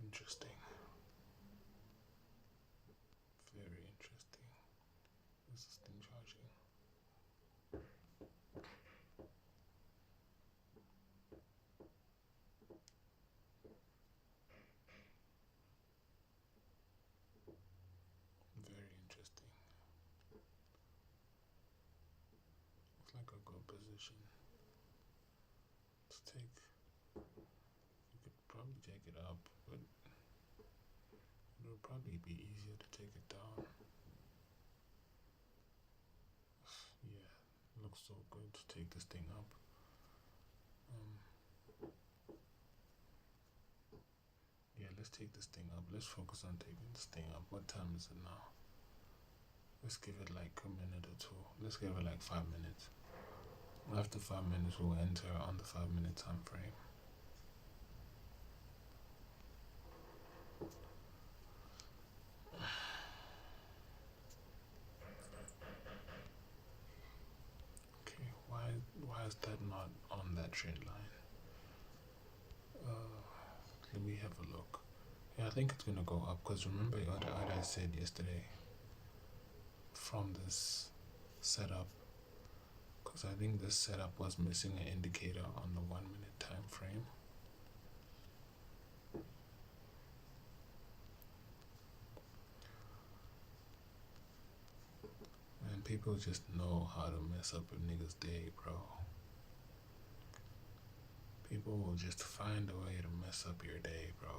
Interesting. Very interesting. Is this thing charging? Very interesting. Looks like a good position to take. You could probably take it up, but it would probably be easier to take it down. Yeah, looks so good to take this thing up. Yeah, let's take this thing up. Let's focus on taking this thing up. What time is it now? Let's give it like a minute or two. Let's give it like 5 minutes. After 5 minutes, we'll enter on the 5-minute time frame. Okay, why is that not on that trend line? Let me have a look. Yeah, I think it's gonna go up because remember what I said yesterday from this setup, because I think this setup was missing an indicator on the 1 minute time frame. And people just know how to mess up a nigga's day, bro. People will just find a way to mess up your day, bro.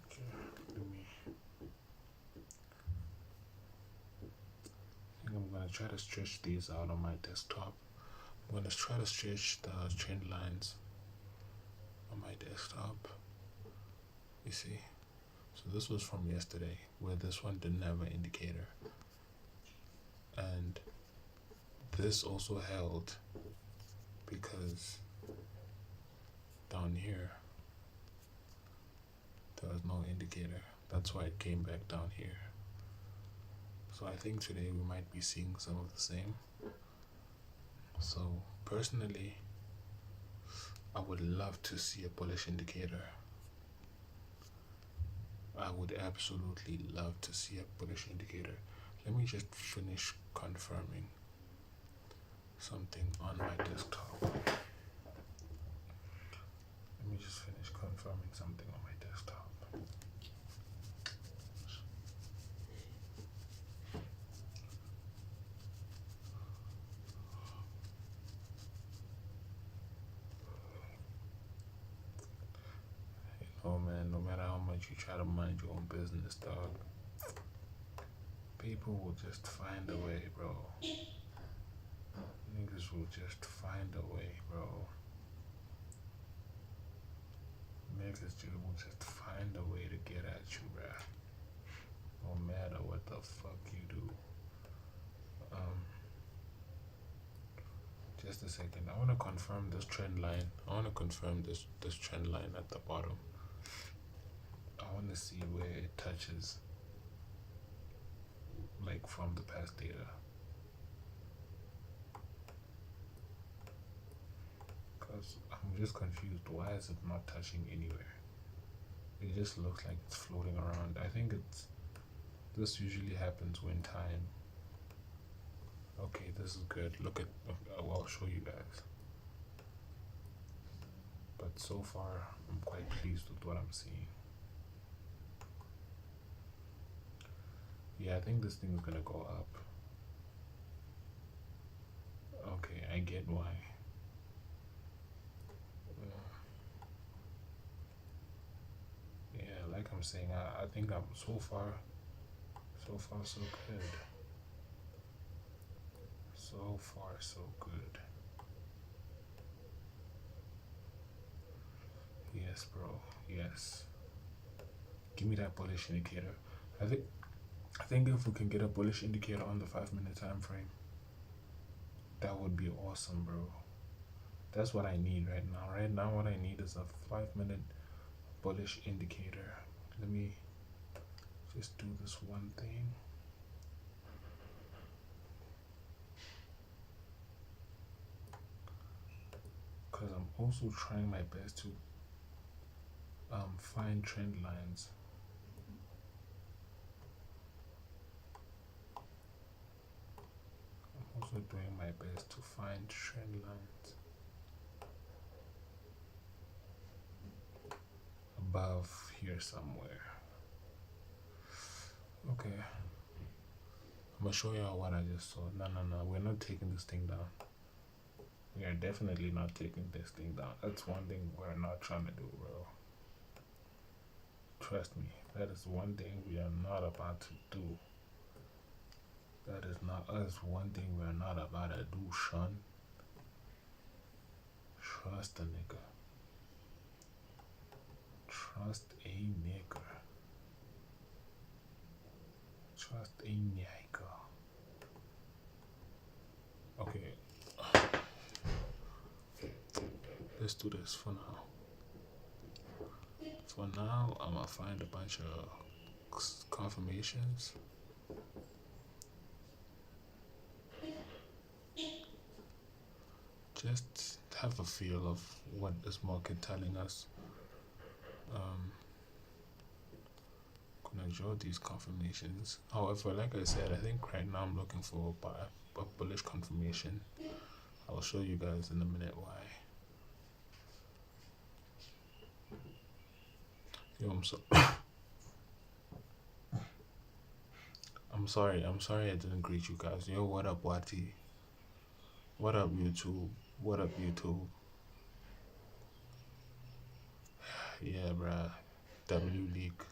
Okay, let me. I think I'm gonna try to stretch these out on my desktop. I'm gonna try to stretch the trend lines on my desktop. You see? So this was from yesterday, where this one didn't have an indicator. And this also held because down here there was no indicator. That's why it came back down here. So I think today we might be seeing some of the same. So personally, I would love to see a bullish indicator. I would absolutely love to see a bullish indicator. Let me just finish confirming something on my desktop. Let me just finish confirming something on my desktop. Oh man, no matter how much you try to mind your own business, dog, people will just find a way, bro. Niggas will just find a way, bro. Niggas will just find a way to get at you, bruh. No matter what the fuck you do. Just a second. I want to confirm this trend line. I want to confirm this trend line at the bottom. I want to see where it touches, like from the past data. Because I'm just confused. Why is it not touching anywhere? It just looks like it's floating around. I think this usually happens when time. Okay, this is good. Look at, I'll show you guys. But so far, I'm quite pleased with what I'm seeing. Yeah, I think this thing is gonna go up. Okay, I get why. Yeah, like I'm saying, I think I'm so far so good. So far, so good. Yes, bro. Yes. Give me that bullish indicator. I think if we can get a bullish indicator on the 5-minute time frame, that would be awesome, bro. That's what I need right now. Right now, what I need is a 5-minute bullish indicator. Let me just do this one thing. also trying my best to find trend lines. I'm also doing my best to find trend lines above here somewhere. Okay, I'm gonna show y'all what I just saw. No, we're not taking this thing down. We are definitely not taking this thing down. That's one thing we're not trying to do, bro. Trust me, that is one thing we are not about to do. That is one thing we're not about to do, son. Trust a nigga. Trust a nigga. Trust a nigga. Okay. Let's do this for now. For now, I'm gonna find a bunch of confirmations. Just have a feel of what this market telling us. Gonna draw these confirmations. However, like I said, I think right now I'm looking for a bullish confirmation. I'll show you guys in a minute why. Yo, I'm sorry I didn't greet you guys. Yo, what up, Wati? What up, YouTube? What up, YouTube? Yeah, bruh. W League.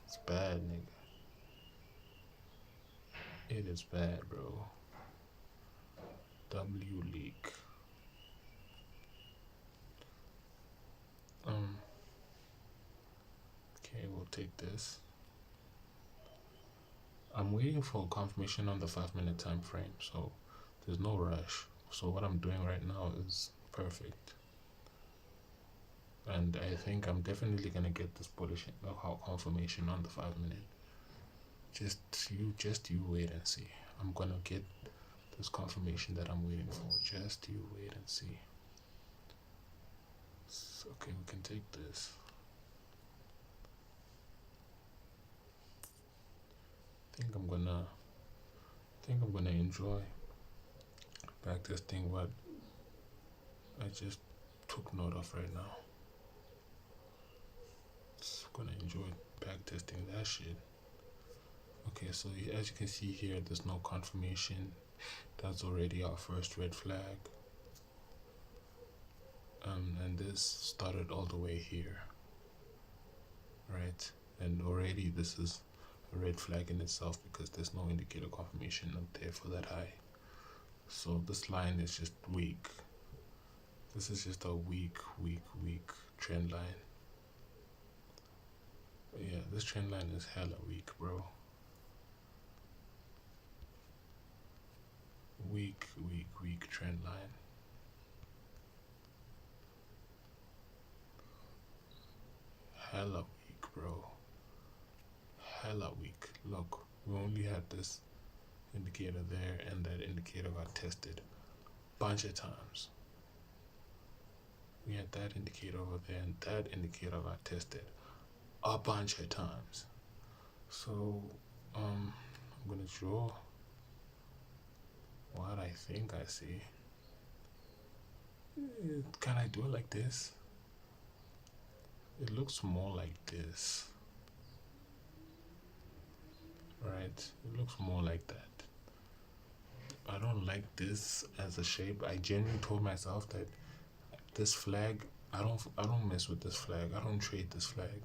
It's bad, nigga. It is bad, bro. W League. Okay, we'll take this. I'm waiting for confirmation on the 5-minute time frame, so there's no rush. So what I'm doing right now is perfect. And I think I'm definitely gonna get this bullish confirmation on the 5-minute. Just you wait and see. I'm gonna get this confirmation that I'm waiting for. Just you wait and see. Okay, we can take this. I think I'm gonna enjoy backtesting what I just took note of right now. Just gonna enjoy backtesting that shit. Okay, so as you can see here, there's no confirmation. That's already our first red flag. And this started all the way here, right? And already this is a red flag in itself because there's no indicator confirmation up there for that high. So this line is just weak. This is just a weak trend line. But yeah, this trend line is hella weak, bro. Weak trend line. Hella weak, bro. Hella weak. Look, we only had this indicator there and that indicator got tested a bunch of times. We had that indicator over there and that indicator got tested a bunch of times. So I'm gonna draw what I think I see. Can I do it like this? It looks more like this, right? It looks more like that. I don't like this as a shape. I genuinely told myself that this flag, I don't mess with this flag. I don't trade this flag.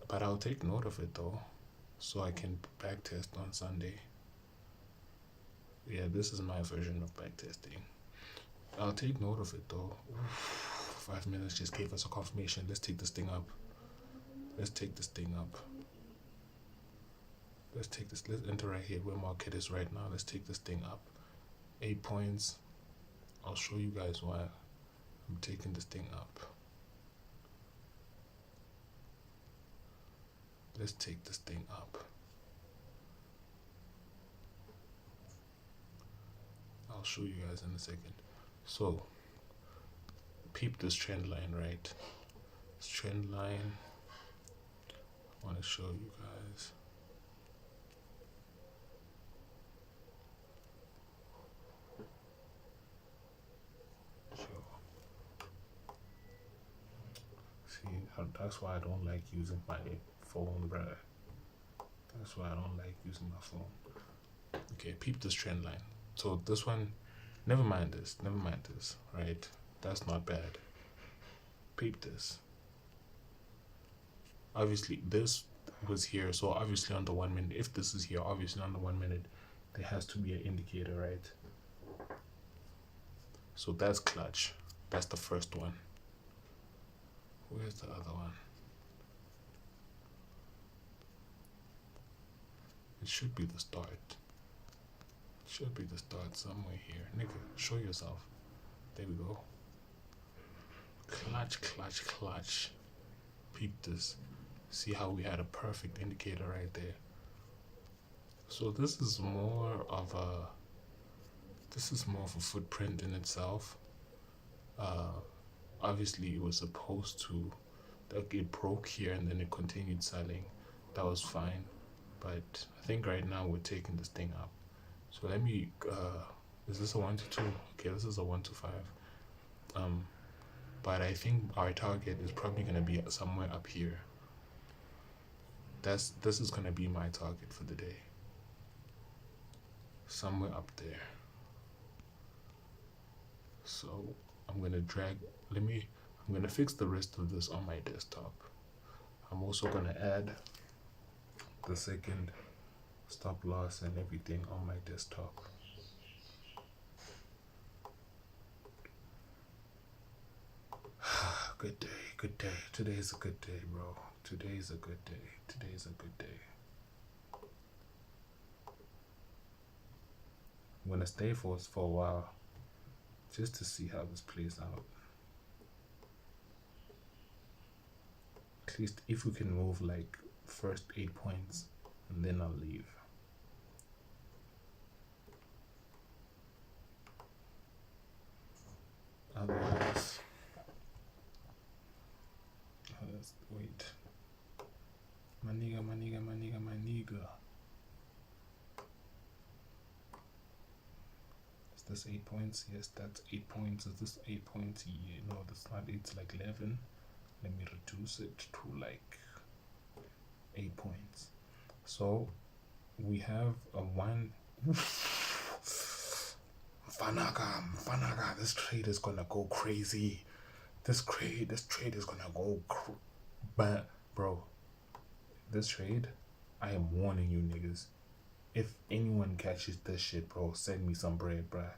But I'll take note of it though, so I can backtest on Sunday. Yeah, this is my version of backtesting. I'll take note of it though. 5 minutes just gave us a confirmation. Let's take this thing up. Let's take this thing up. Let's enter right here where market is right now. Let's take this thing up. 8 points. I'll show you guys why I'm taking this thing up. Let's take this thing up. I'll show you guys in a second. So peep this trend line, right? This trend line, I want to show you guys. See, that's why I don't like using my phone, bruh. That's why I don't like using my phone. Okay, peep this trend line. So this one, never mind this, right? That's not bad. Peep this. Obviously, this was here, so obviously on the 1 minute, if this is here, obviously on the 1 minute, there has to be an indicator, right? So that's clutch. That's the first one. Where's the other one? It should be the start. It should be the start somewhere here. Nigga, show yourself. There we go. Clutch, clutch, clutch. Peep this. See how we had a perfect indicator right there. So this is more of a footprint in itself. Obviously it was supposed to, like, it broke here and then it continued selling. That was fine, but I think right now we're taking this thing up. So let me is this a 1 to 2? Okay, this is a 1 to 5. But I think our target is probably gonna be somewhere up here. This is gonna be my target for the day. Somewhere up there. So I'm gonna I'm gonna fix the rest of this on my desktop. I'm also gonna add the second stop loss and everything on my desktop. Good day, good day. Today is a good day, bro. Today is a good day. Today is a good day. I'm gonna stay for a while just to see how this plays out. At least if we can move like first 8 points and then I'll leave. Otherwise, wait. My nigga. Is this 8 points? Yes, that's 8 points. Is this 8 points? Yeah, no, that's not. It's like 11. Let me reduce it to like 8 points. So we have a 1. Fanaga, this trade is gonna go crazy. This trade is gonna go but bro, this trade, I am warning you niggas. If anyone catches this shit, bro, send me some bread, bruh.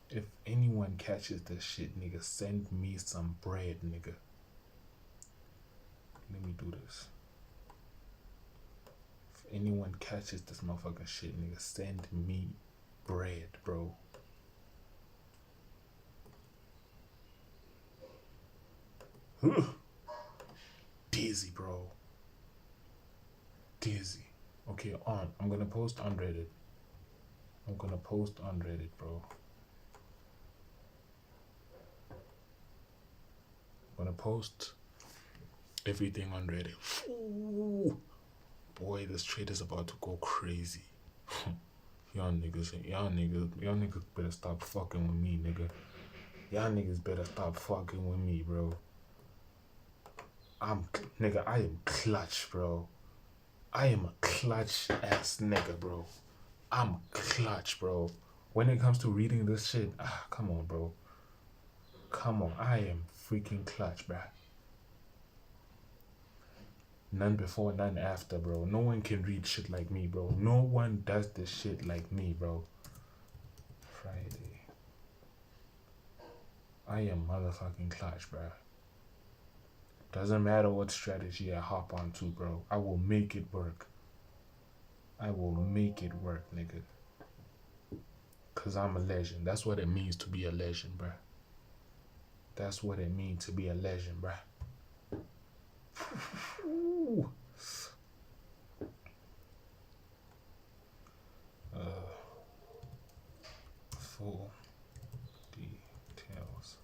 If anyone catches this shit, nigga, send me some bread, nigga. Let me do this. If anyone catches this motherfucking shit, nigga, send me bread, bro. Dizzy, bro. Dizzy. Okay, I'm gonna post on Reddit. Bro. I'm gonna post everything on Reddit. Ooh. Boy, this trade is about to go crazy. Y'all niggas better stop fucking with me, nigga. Y'all niggas better stop fucking with me, bro. I am clutch, bro. I am a clutch ass nigga, bro. I'm clutch, bro. When it comes to reading this shit, come on, bro. Come on, I am freaking clutch, bro. None before, none after, bro. No one can read shit like me, bro. No one does this shit like me, bro. Friday. I am motherfucking clutch, bro. Doesn't matter what strategy I hop onto, bro. I will make it work. I will make it work, nigga. Cause I'm a legend. That's what it means to be a legend, bro. That's what it means to be a legend, bro. Full details.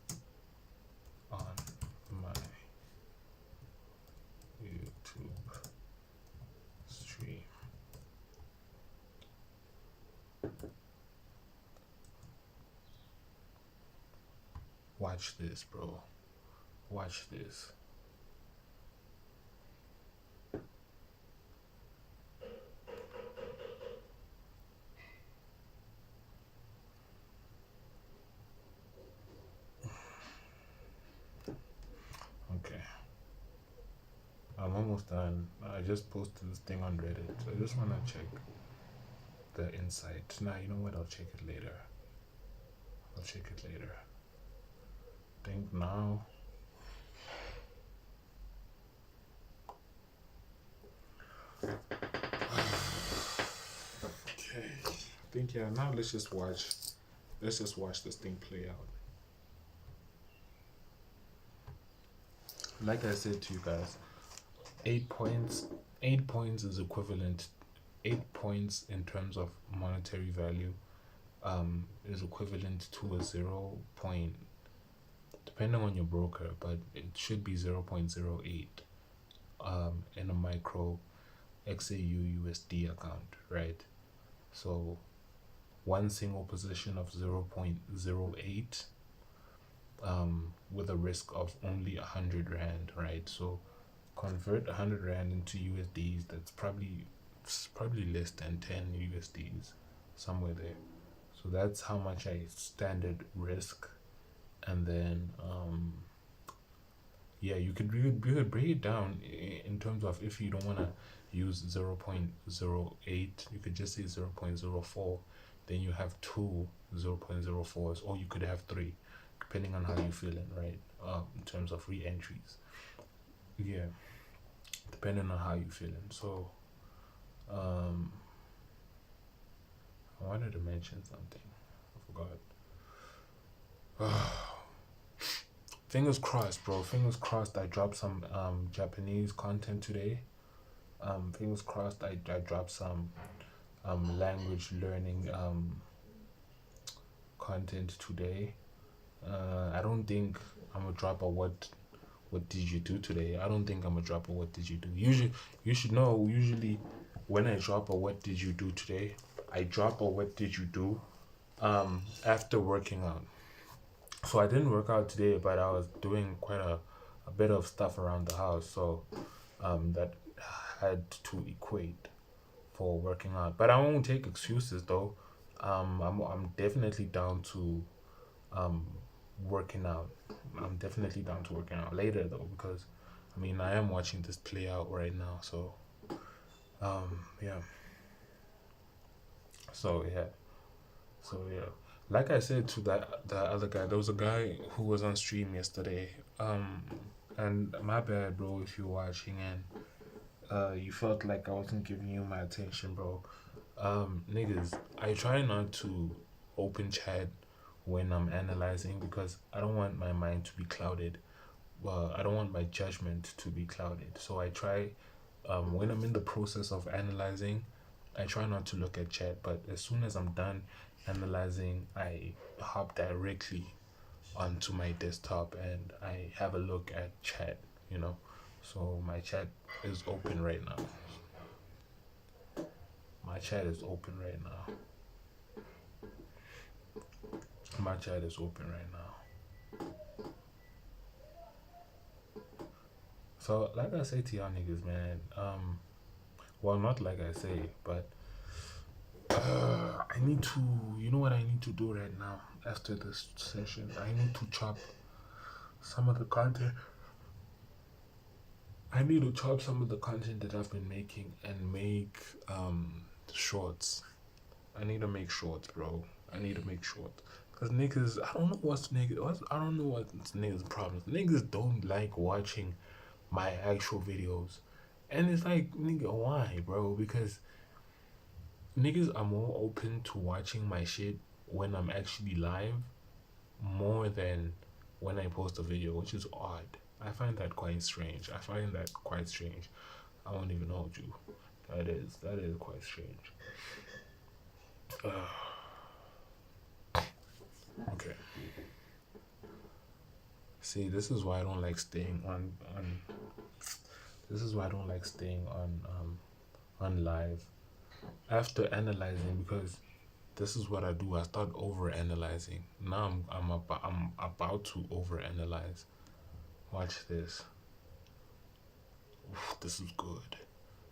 Watch this, bro. Watch this. Okay. I'm almost done. I just posted this thing on Reddit. So I just want to check the insight. Nah, you know what? I'll check it later. I'll check it later. Think now. Okay. I think yeah, now let's just watch this thing play out. Like I said to you guys, 8 points. 8 points is equivalent. 8 points in terms of monetary value is equivalent to a 0 point, depending on your broker, but it should be 0.08 in a micro XAUUSD account, right? So one single position of 0.08 with a risk of only 100 rand, right? So convert 100 rand into USDs, that's probably less than 10 USDs, somewhere there. So that's how much I standard risk. And then yeah, you could break it down in terms of, if you don't want to use 0.08, you could just say 0.04. Then you have two 0.04s, or you could have three, depending on how you're feeling, right? In terms of re-entries, yeah, depending on how you're feeling. So I wanted to mention something, I forgot. Fingers crossed, bro. Fingers crossed I dropped some Japanese content today. Fingers crossed I dropped some language learning content today. I don't think I'm gonna drop a what did you do today. I don't think I'm gonna drop a what did you do. Usually, you should know, usually when I drop a what did you do today, I drop a what did you do after working out. So I didn't work out today, but I was doing quite a bit of stuff around the house, so that had to equate for working out. But I won't take excuses though. I'm definitely down to working out. I'm definitely down to working out later though, because I mean I am watching this play out right now. So yeah. So yeah. Like I said to the other guy, there was a guy who was on stream yesterday. And my bad, bro, if you're watching and you felt like I wasn't giving you my attention, bro. Niggas, I try not to open chat when I'm analyzing, because I don't want my mind to be clouded. Well, I don't want my judgment to be clouded. So I try, when I'm in the process of analyzing, I try not to look at chat. But as soon as I'm done analyzing, I hop directly onto my desktop and I have a look at chat, you know. So my chat is open right now. My chat is open right now. My chat is open right now. So like I say to y'all niggas, man, well, not like I say, but I need to, you know what I need to do right now after this session? I need to chop some of the content. I need to chop some of the content that I've been making and make shorts. I need to make shorts, bro. I need to make shorts. Cause niggas, I don't know what's niggas' problems. Niggas don't like watching my actual videos. And it's like, nigga, why, bro? Because niggas are more open to watching my shit when I'm actually live more than when I post a video, which is odd. I find that quite strange. I won't even hold you. That is quite strange. Okay. See, this is why I don't like staying on. This is why I don't like staying on live after analyzing, because This is what I do. I start over analyzing. Now I'm about to over analyze. Watch this. Oof, this is good.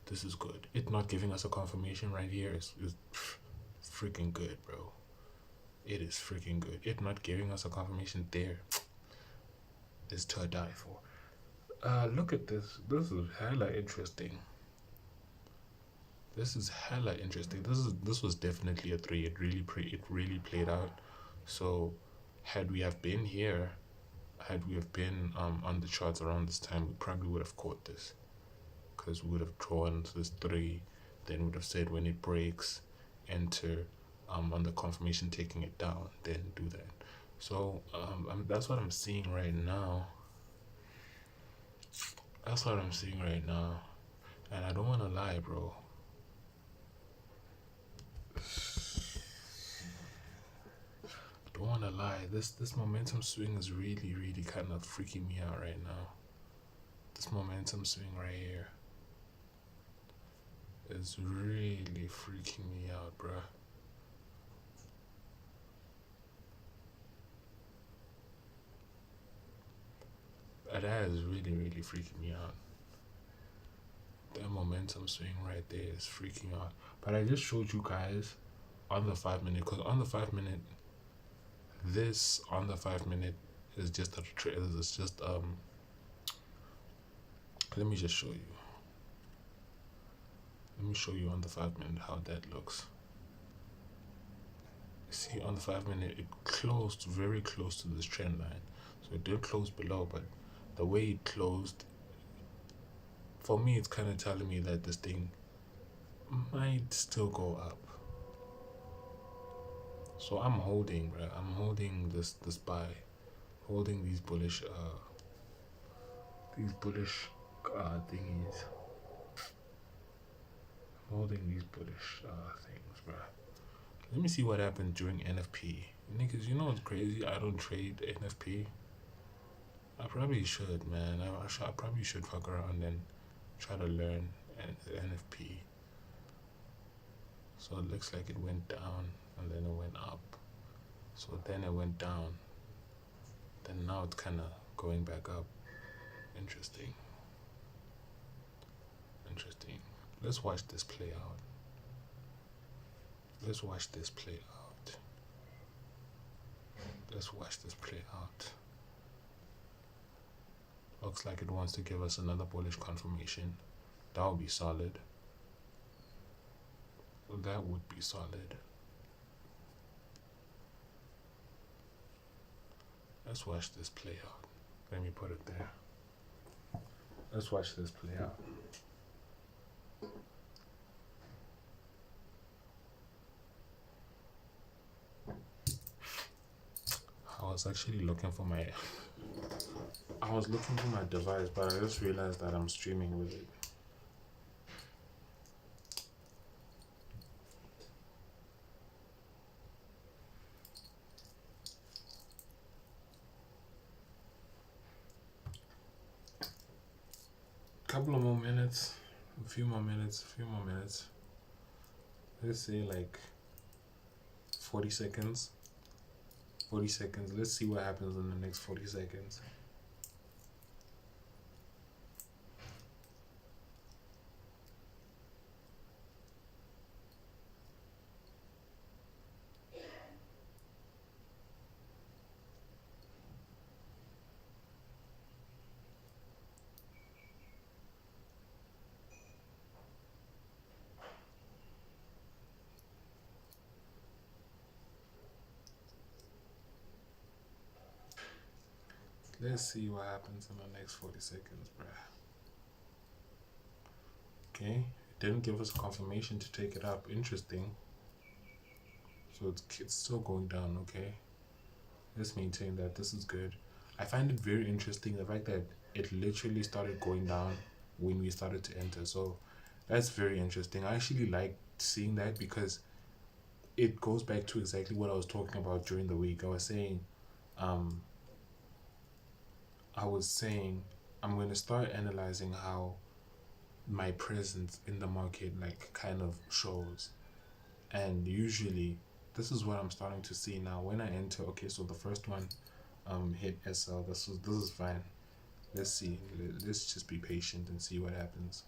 This is good. It not giving us a confirmation right here is freaking good, bro. It is freaking good. It not giving us a confirmation there is to die for. Look at this. This is hella interesting. This is hella interesting. This was definitely a 3. It really played out. So had we have been here, had we have been on the charts around this time, we probably would have caught this. Because we would have drawn this 3, then would have said when it breaks, enter on the confirmation, taking it down, then do that. So that's what I'm seeing right now. That's what I'm seeing right now. And I don't want to lie, bro. Don't want to lie. This momentum swing is really kind of freaking me out right now. This momentum swing right here is really freaking me out, bruh. That is really freaking me out. That momentum swing right there is freaking out. But I just showed you guys on the 5 minute, because on the 5 minute, this on the 5 minute is just it's just let me just show you. Let me show you on the 5 minute how that looks. See, on the 5 minute, it closed very close to this trend line. So it did close below, but the way it closed, for me, it's kind of telling me that this thing might still go up. So I'm holding, right? I'm holding this buy, holding these bullish thingies. I'm holding these bullish things, bro. Let me see what happened during NFP. Niggas, you know what's crazy? I don't trade NFP. I probably should, man. I probably should fuck around and try to learn NFP. So it looks like it went down and then it went up. So then it went down. Then now it's kind of going back up. Interesting. Interesting. Let's watch this play out. Let's watch this play out. Let's watch this play out. Looks like it wants to give us another bullish confirmation. That would be solid. That would be solid. Let's watch this play out. Let me put it there. Let's watch this play out. I was actually looking for my device, but I just realized that I'm streaming with it. Couple of more minutes, a few more minutes. Let's say like 40 seconds. 40 seconds. Let's see what happens in the next 40 seconds. Let's see what happens in the next 40 seconds, bruh. Okay, it didn't give us confirmation to take it up. Interesting. So it's still going down, okay? Let's maintain that. This is good. I find it very interesting, the fact that it literally started going down when we started to enter. So that's very interesting. I actually like seeing that because it goes back to exactly what I was talking about during the week. I was saying I'm going to start analyzing how my presence in the market like kind of shows. And usually this is what I'm starting to see now. When I enter, okay, so the first one hit SL. This is fine. Let's see. Let's just be patient and see what happens.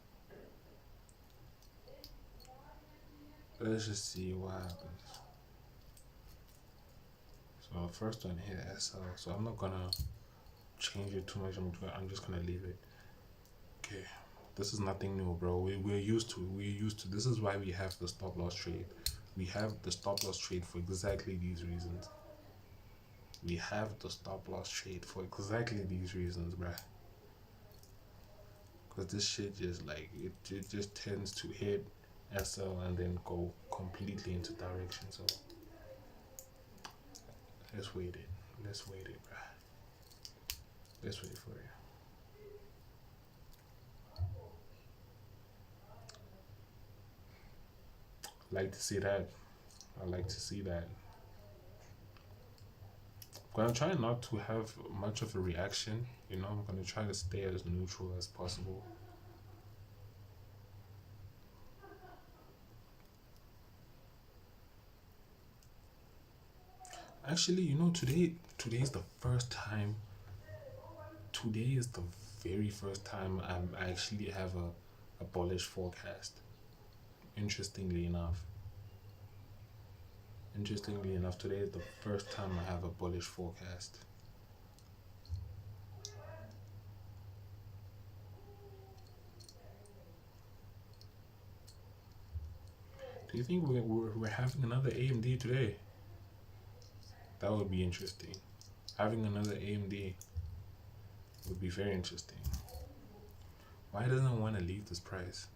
Let's just see what happens. So the first one hit SL. So I'm not gonna change it too much. I'm just gonna leave it. Okay. This is nothing new, bro. We're used to. This is why we have the stop loss trade. We have the stop loss trade for exactly these reasons. We have the stop loss trade for exactly these reasons, bruh. Because this shit just like it just tends to hit SL and then go completely into direction. So let's wait it. Let's wait it, bruh. Let's wait for it. Like to see that. I like to see that. I'm gonna try not to have much of a reaction, you know. I'm gonna try to stay as neutral as possible. Actually, you know, today is the first time. Today is the very first time I actually have a bullish forecast. Interestingly enough, today is the first time I have a bullish forecast. Do you think we're having another AMD today? That would be interesting. Having another AMD would be very interesting. Why doesn't it want to leave this price?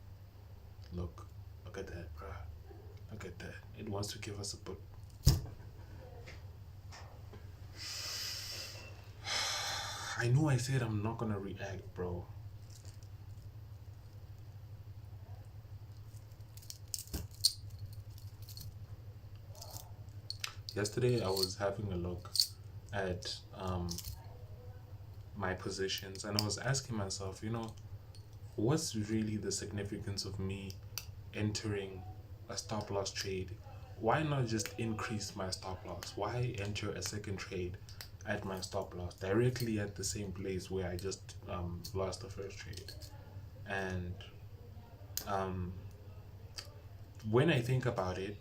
Look at that, bruh. Look at that. It wants to give us a put. I know I said I'm not gonna react, bro. Yesterday I was having a look at my positions and I was asking myself, you know, what's really the significance of me entering a stop loss trade? Why not just increase my stop loss? Why enter a second trade at my stop loss directly at the same place where I just lost the first trade? And when I think about it,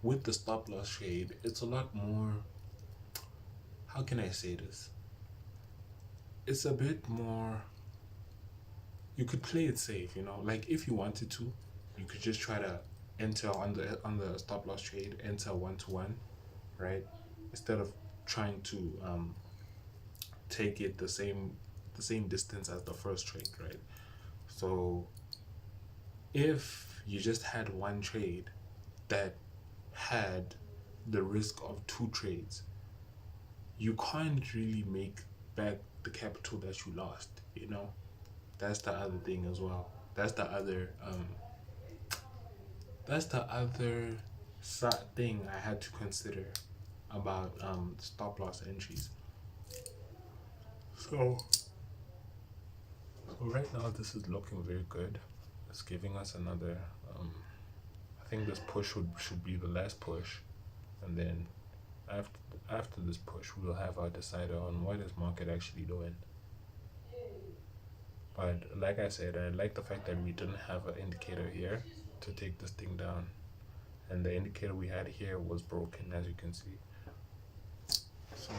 with the stop loss trade, it's a lot more, how can I say this? It's a bit more, you could play it safe, you know, like if you wanted to, you could just try to enter on the stop loss trade, enter 1-to-1, right? Instead of trying to take it the same distance as the first trade, right? So if you just had one trade that had the risk of two trades, you can't really make back the capital that you lost, you know. That's the other thing as well. That's the other thing I had to consider about stop loss entries. So right now this is looking very good. It's giving us another I think this push should be the last push, and then after this push we'll have our decider on what is market actually doing. But like I said, I like the fact that we didn't have an indicator here to take this thing down, and the indicator we had here was broken, as you can see. So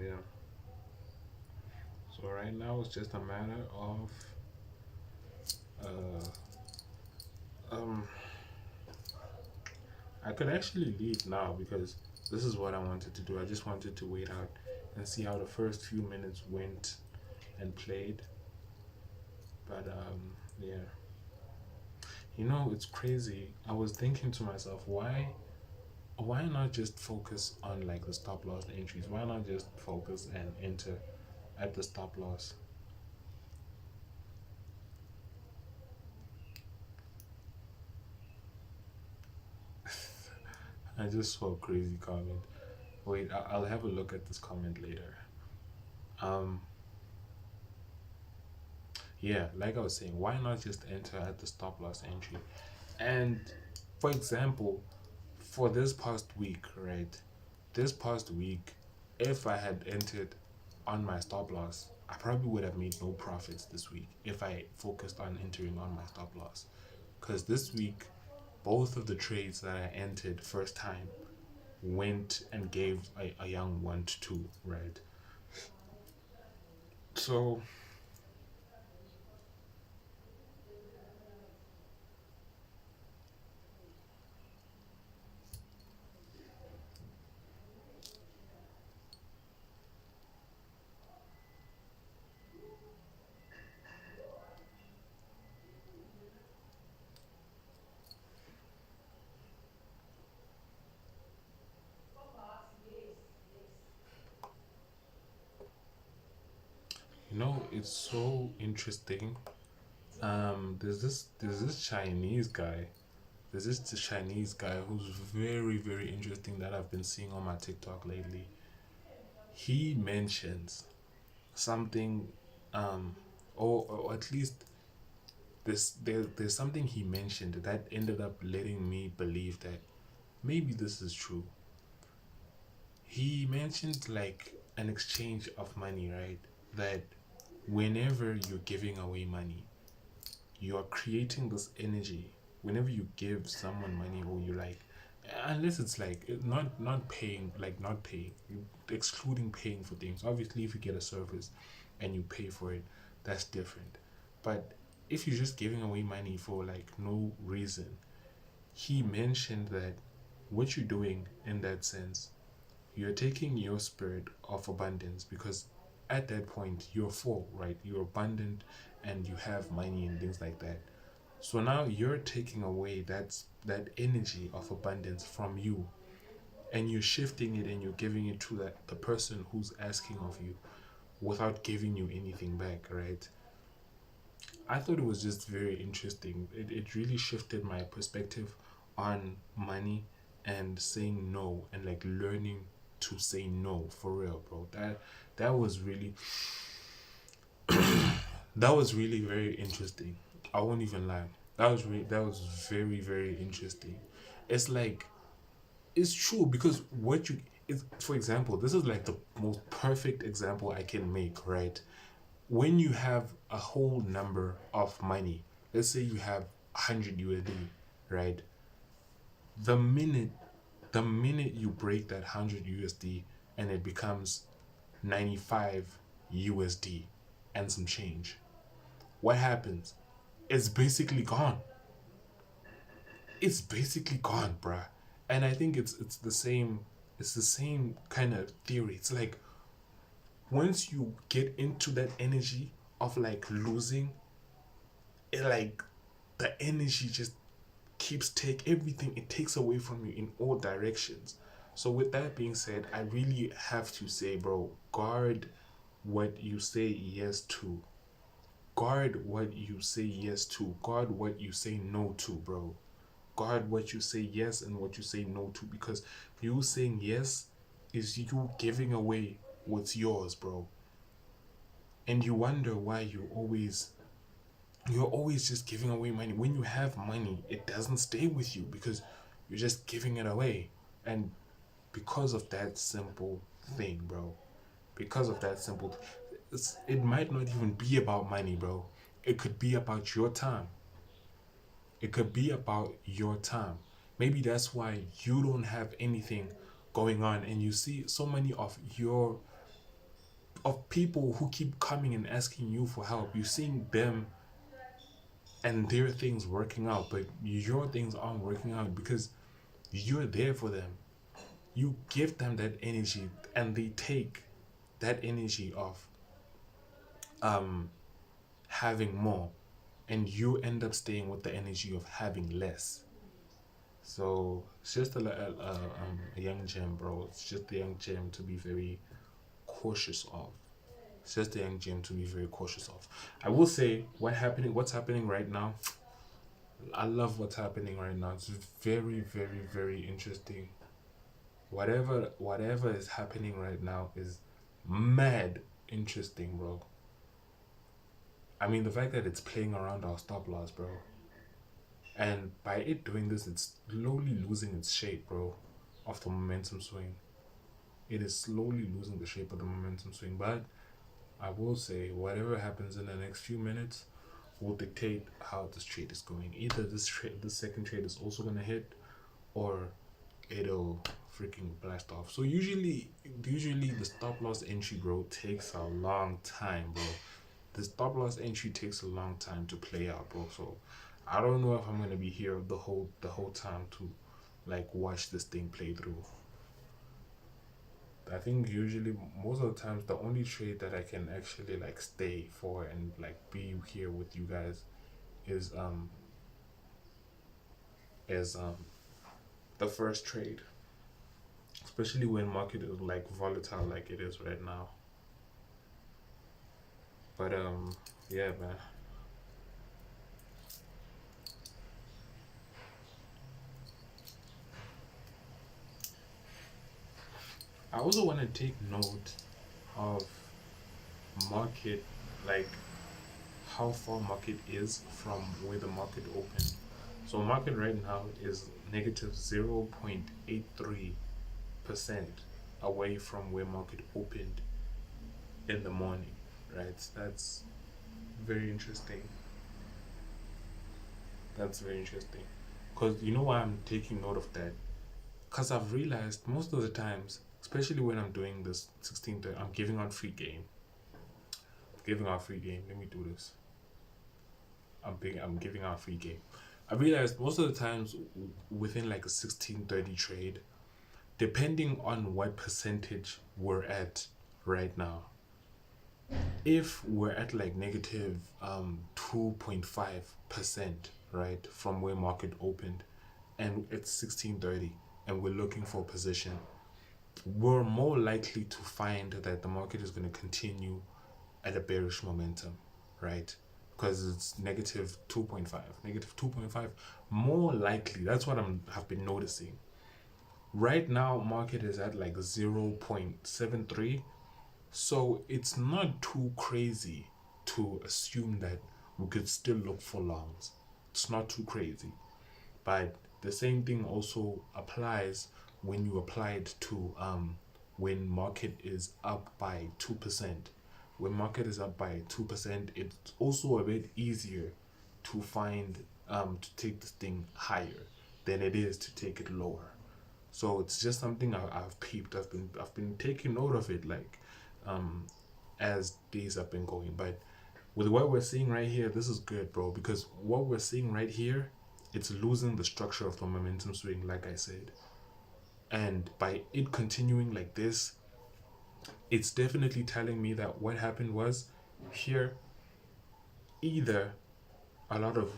yeah. So right now it's just a matter of I could actually leave now because this is what I wanted to do. I just wanted to wait out and see how the first few minutes went and played. But yeah, you know, it's crazy. I was thinking to myself, why not just focus on like the stop loss entries? Why not just focus and enter at the stop loss? I just saw a crazy comment. Wait, I'll have a look at this comment later. Yeah, like I was saying, why not just enter at the stop loss entry? And for example, for this past week, right? This past week, if I had entered on my stop loss, I probably would have made no profits this week if I focused on entering on my stop loss. Because this week, both of the trades that I entered first time went and gave a young 1 to 2, right? So, it's so interesting. There's this Chinese guy. There's this Chinese guy who's very, very interesting that I've been seeing on my TikTok lately. He mentions something, or at least there's something he mentioned that ended up letting me believe that maybe this is true. He mentioned like an exchange of money, right? That whenever you're giving away money, you are creating this energy. Whenever you give someone money, or you like, unless it's like not paying, like not paying, excluding paying for things. Obviously, if you get a service and you pay for it, that's different. But if you're just giving away money for like no reason, he mentioned that what you're doing in that sense, you're taking your spirit of abundance, because at that point you're full, right? You're abundant and you have money and things like that. So now you're taking away that energy of abundance from you, and you're shifting it and you're giving it to the person who's asking of you without giving you anything back, right? I thought it was just very interesting. It really shifted my perspective on money and saying no, and like learning to say no for real, bro. That was really that was really very interesting. I won't even lie. That was very, very interesting. It's like, it's true, because what you is, for example, this is like the most perfect example I can make, right? When you have a whole number of money, let's say you have 100 USD, right? The minute the minute you break that 100 USD and it becomes 95 USD and some change, what happens? It's basically gone. It's basically gone, bruh. And I think it's the same kind of theory. It's like, once you get into that energy of like losing, it like, the energy just keeps take everything, it takes away from you in all directions. So with that being said, I really have to say, bro, guard what you say yes to. Guard what you say yes to. Guard what you say no to, bro. Guard what you say yes and what you say no to, because you saying yes is you giving away what's yours, bro. And you wonder why you're always just giving away money. When you have money, it doesn't stay with you because you're just giving it away. And because of that simple thing, bro, because of that simple, it might not even be about money, bro. It could be about your time. It could be about your time. Maybe that's why you don't have anything going on, and you see so many of people who keep coming and asking you for help. You're seeing them and their things working out, but your things aren't working out because you're there for them. You give them that energy, and they take that energy of um having more, and you end up staying with the energy of having less. So it's just a young gem, bro. It's just a young gem to be very cautious of. It's just a young gem to be very cautious of. I will say what's happening right now. I love what's happening right now. It's very, very, very interesting. Whatever is happening right now is mad interesting, bro. I mean, the fact that it's playing around our stop loss, bro. And by it doing this, it's slowly losing its shape, bro, of the momentum swing. It is slowly losing the shape of the momentum swing. But I will say, whatever happens in the next few minutes will dictate how this trade is going. Either this second trade is also gonna hit, or it'll freaking blast off. So usually the stop loss entry, bro, takes a long time, bro. The stop loss entry takes a long time to play out, bro. So I don't know if I'm gonna be here the whole time to like watch this thing play through. I think usually most of the times the only trade that I can actually like stay for and like be here with you guys is the first trade, especially when market is like volatile like it is right now. But yeah, man. I also want to take note of market, like how far market is from where the market opened. So market right now is negative 0.83% away from where market opened in the morning, right? That's very interesting. That's very interesting. Because you know why I'm taking note of that? Because I've realized most of the times, especially when I'm doing this 16th, I'm giving out free game. Giving out free game. Let me do this. I'm giving out free game. I realized most of the times within like a 1630 trade, depending on what percentage we're at right now, if we're at like negative 2.5%, right, from where market opened, and it's 1630 and we're looking for position, we're more likely to find that the market is going to continue at a bearish momentum, right? Because it's negative 2.5, more likely. That's what Have been noticing. Right now market is at like 0.73, so it's not too crazy to assume that we could still look for longs. It's not too crazy. But the same thing also applies when you apply it to when market is up by 2%. When market is up by 2%, it's also a bit easier to find to take this thing higher than it is to take it lower. So it's just something I've peeped. I've been taking note of it, like as days have been going. But with what we're seeing right here, this is good, bro, because what we're seeing right here, it's losing the structure of the momentum swing, like I said. And by it continuing like this, it's definitely telling me that what happened was here, either a lot of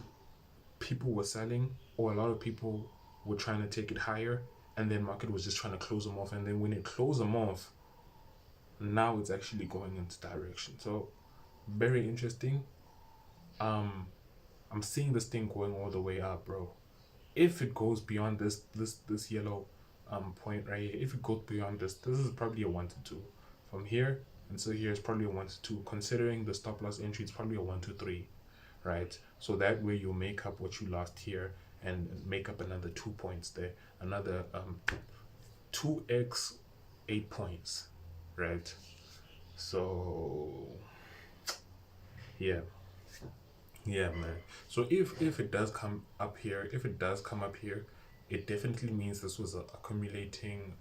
people were selling or a lot of people were trying to take it higher, and then market was just trying to close them off. And then when it closed them off, now it's actually going into direction. So very interesting. I'm seeing this thing going all the way up, bro. If it goes beyond this yellow point right here, if it goes beyond this is probably a 1 to 2. From here until here is probably a 1 to 2. Considering the stop loss entry, it's probably a 1 to 3, right? So that way you make up what you lost here and make up another 2 points there, another 2x 8 points, right? So yeah, man. So if it does come up here, it definitely means this was a accumulating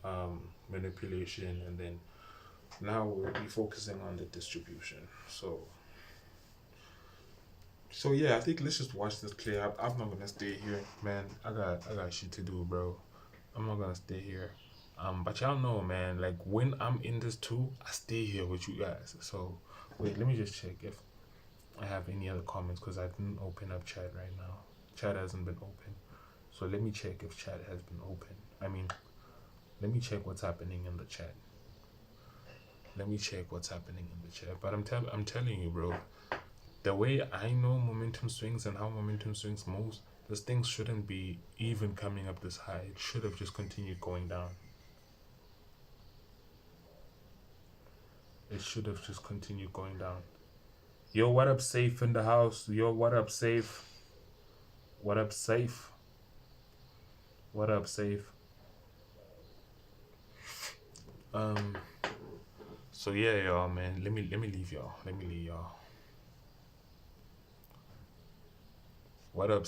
manipulation, and then now we'll be focusing on the distribution. So yeah, I think let's just watch this play. I'm not gonna stay here, man. I got shit to do, bro. I'm not gonna stay here. But y'all know, man, like when I'm in this too, I stay here with you guys. So wait, let me just check if I have any other comments, because I didn't open up chat right now. Chat hasn't been open. So let me check if chat has been open. I mean, let me check what's happening in the chat. But I'm telling you, bro, the way I know momentum swings and how momentum swings moves, this thing shouldn't be even coming up this high. It should have just continued going down. Yo, what up, Safe in the house? Yo, what up, Safe? What up, Safe? What up, Safe? Um. So yeah, y'all, man. Let me leave y'all. Let me leave y'all. What up,